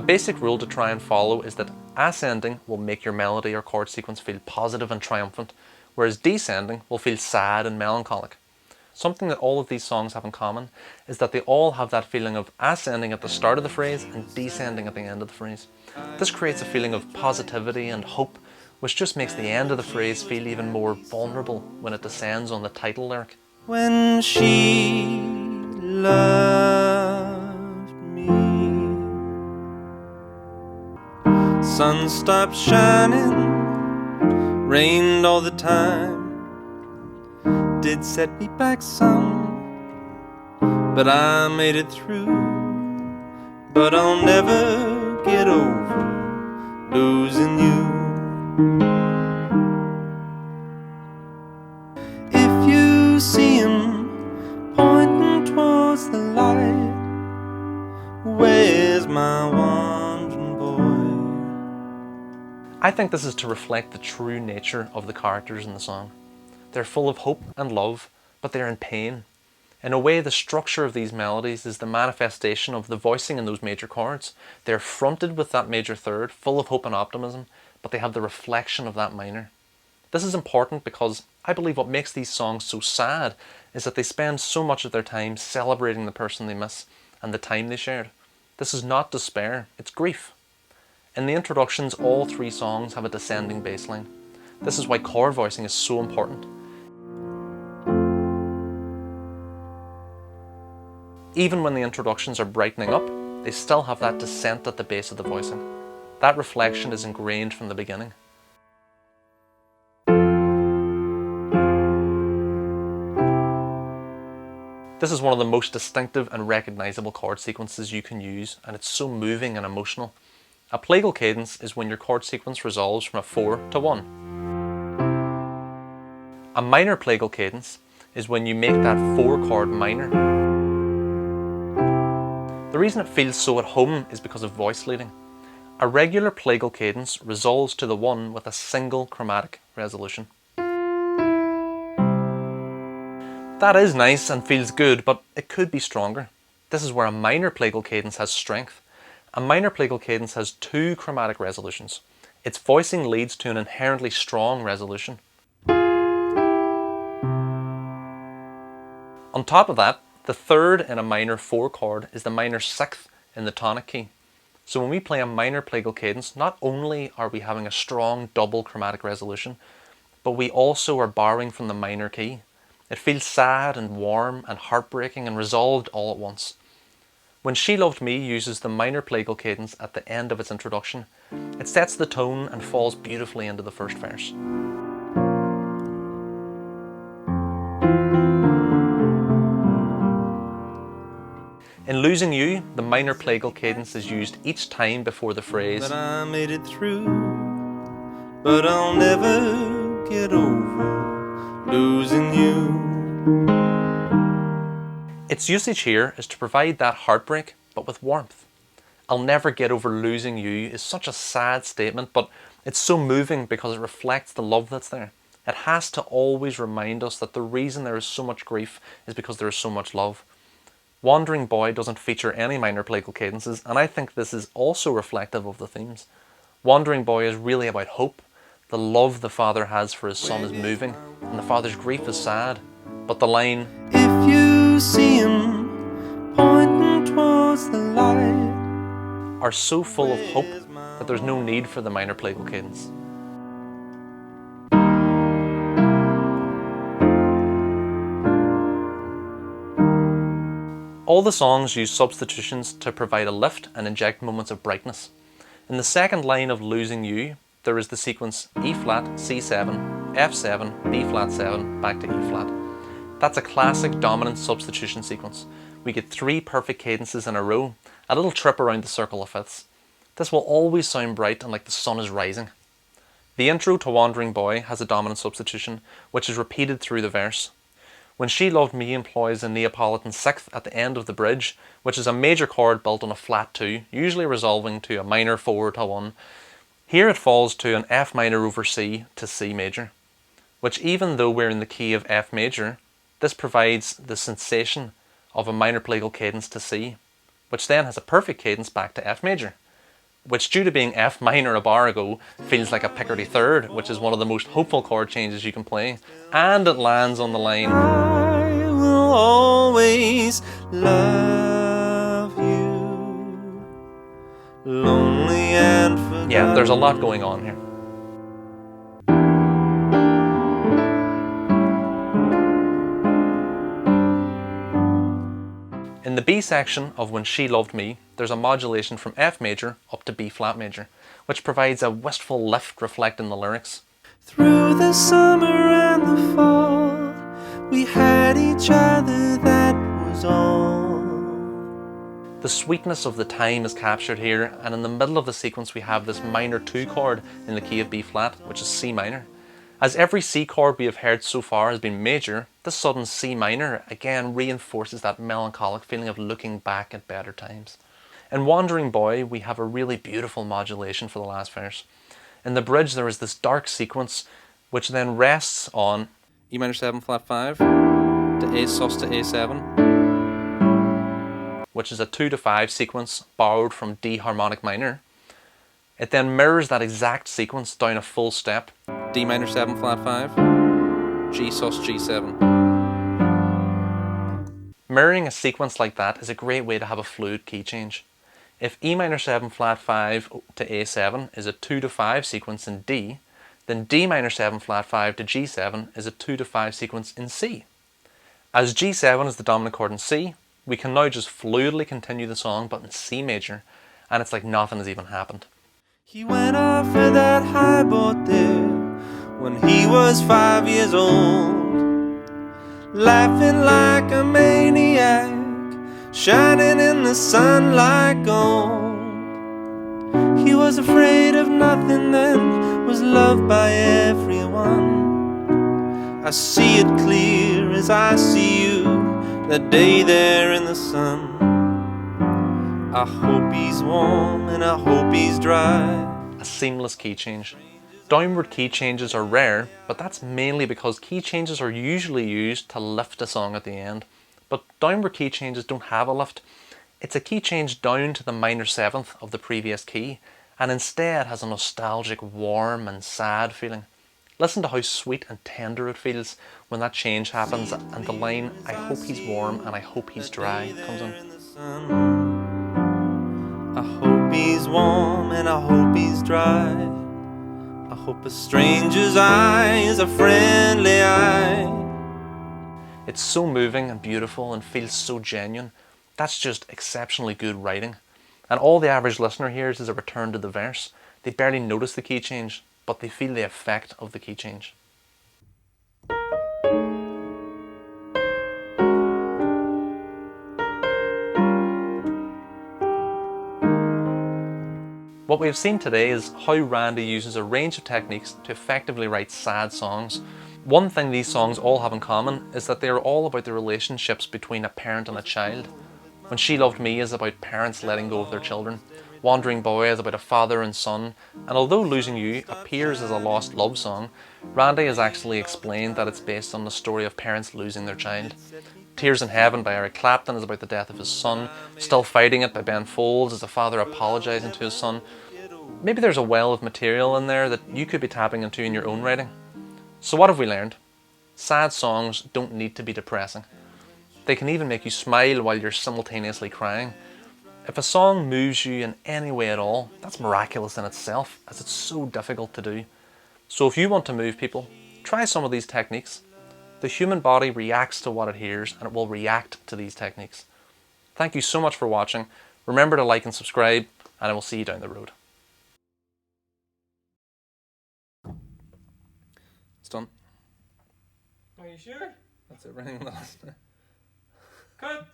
A basic rule to try and follow is that ascending will make your melody or chord sequence feel positive and triumphant, whereas descending will feel sad and melancholic. Something that all of these songs have in common is that they all have that feeling of ascending at the start of the phrase and descending at the end of the phrase. This creates a feeling of positivity and hope, which just makes the end of the phrase feel even more vulnerable when it descends on the title lyric. When she loved me, sun stopped shining, rained all the time, did set me back some, but I made it through. But I'll never get over losing you. If you see him pointing towards the light, where's my wandering boy? I think this is to reflect the true nature of the characters in the song. They're full of hope and love, but they're in pain. In a way, the structure of these melodies is the manifestation of the voicing in those major chords. They're fronted with that major third, full of hope and optimism, but they have the reflection of that minor. This is important because I believe what makes these songs so sad is that they spend so much of their time celebrating the person they miss and the time they shared. This is not despair, it's grief. In the introductions, all three songs have a descending bass line. This is why chord voicing is so important. Even when the introductions are brightening up, they still have that descent at the base of the voicing. That reflection is ingrained from the beginning. This is one of the most distinctive and recognizable chord sequences you can use, and it's so moving and emotional. A plagal cadence is when your chord sequence resolves from a 4 to 1. A minor plagal cadence is when you make that 4 chord minor. The reason it feels so at home is because of voice leading. A regular plagal cadence resolves to the 1 with a single chromatic resolution. That is nice and feels good, but it could be stronger. This is where a minor plagal cadence has strength. A minor plagal cadence has 2 chromatic resolutions. Its voicing leads to an inherently strong resolution. On top of that, the third in a minor 4 chord is the minor 6th in the tonic key. So when we play a minor plagal cadence, not only are we having a strong double chromatic resolution, but we also are borrowing from the minor key. It feels sad and warm and heartbreaking and resolved all at once. When She Loved Me uses the minor plagal cadence at the end of its introduction, it sets the tone and falls beautifully into the first verse. In Losing You, the minor plagal cadence is used each time before the phrase That I made it through, but I'll never get over losing you. Its usage here is to provide that heartbreak, but with warmth. I'll never get over losing you is such a sad statement, but it's so moving because it reflects the love that's there. It has to always remind us that the reason there is so much grief is because there is so much love. Wandering Boy doesn't feature any minor plagal cadences, and I think this is also reflective of the themes. Wandering Boy is really about hope. The love the father has for his son is moving, and the father's grief is sad. But the line, If you see him pointing towards the light, are so full of hope that there's no need for the minor plagal cadence. All the songs use substitutions to provide a lift and inject moments of brightness. In the second line of Losing You, there is the sequence E flat, C7, F7, B flat 7, back to E flat. That's a classic dominant substitution sequence. We get 3 perfect cadences in a row, a little trip around the circle of fifths. This will always sound bright and like the sun is rising. The intro to Wandering Boy has a dominant substitution, which is repeated through the verse. When She Loved Me employs a Neapolitan 6th at the end of the bridge, which is a major chord built on a flat 2, usually resolving to a minor 4 to 1. Here it falls to an F minor over C to C major, which even though we're in the key of F major, this provides the sensation of a minor plagal cadence to C, which then has a perfect cadence back to F major. which due to being F minor a bar ago, feels like a Picardy third, which is one of the most hopeful chord changes you can play. And it lands on the line, I will always love you, lonely and forgotten. Yeah, there's a lot going on here. In the B section of When She Loved Me, there's a modulation from F major up to B flat major, which provides a wistful lift reflecting the lyrics. Through the summer and the fall, we had each other, that was all. The sweetness of the time is captured here, and in the middle of the sequence we have this minor 2 chord in the key of B flat, which is C minor. As every C chord we have heard so far has been major, this sudden C minor again reinforces that melancholic feeling of looking back at better times. In Wandering Boy, we have a really beautiful modulation for the last verse. In the bridge there is this dark sequence which then rests on E minor 7 flat 5 to A sus to A7, which is a 2 to 5 sequence borrowed from D harmonic minor. It then mirrors that exact sequence down a full step, D minor 7 flat 5, G sus G7. Mirroring a sequence like that is a great way to have a fluid key change. If E minor 7 flat 5 to A7 is a 2 to 5 sequence in D, then D minor 7 flat 5 to G7 is a 2 to 5 sequence in C. As G7 is the dominant chord in C, we can now just fluidly continue the song but in C major, and it's like nothing has even happened. He went off with that highboat there when he was 5 years old, laughing like a maniac, shining in the sun like gold. He was afraid of nothing then, was loved by everyone. I see it clear as I see you, that day there in the sun. I hope he's warm and I hope he's dry. A seamless key change. Downward key changes are rare, but that's mainly because key changes are usually used to lift a song at the end. But downward key changes don't have a lift. It's a key change down to the minor 7th of the previous key, and instead has a nostalgic, warm and sad feeling. Listen to how sweet and tender it feels when that change happens and the line, I hope he's warm and I hope he's dry, comes in. I hope he's warm and I hope he's dry. I hope a stranger's eye is a friendly eye. It's so moving and beautiful and feels so genuine. That's just exceptionally good writing. And all the average listener hears is a return to the verse. They barely notice the key change, but they feel the effect of the key change. What we have seen today is how Randy uses a range of techniques to effectively write sad songs. One thing these songs all have in common is that they are all about the relationships between a parent and a child. When She Loved Me is about parents letting go of their children. Wandering Boy is about a father and son, and although Losing You appears as a lost love song, Randy has actually explained that it's based on the story of parents losing their child. Tears in Heaven by Eric Clapton is about the death of his son. Still Fighting It by Ben Folds is a father apologising to his son. Maybe there's a well of material in there that you could be tapping into in your own writing. So what have we learned? Sad songs don't need to be depressing. They can even make you smile while you're simultaneously crying. If a song moves you in any way at all, that's miraculous in itself, as it's so difficult to do. So if you want to move people, try some of these techniques. The human body reacts to what it hears, and it will react to these techniques. Thank you so much for watching. Remember to like and subscribe, and I will see you down the road. It's done. Are you sure? That's everything on the last. Cut!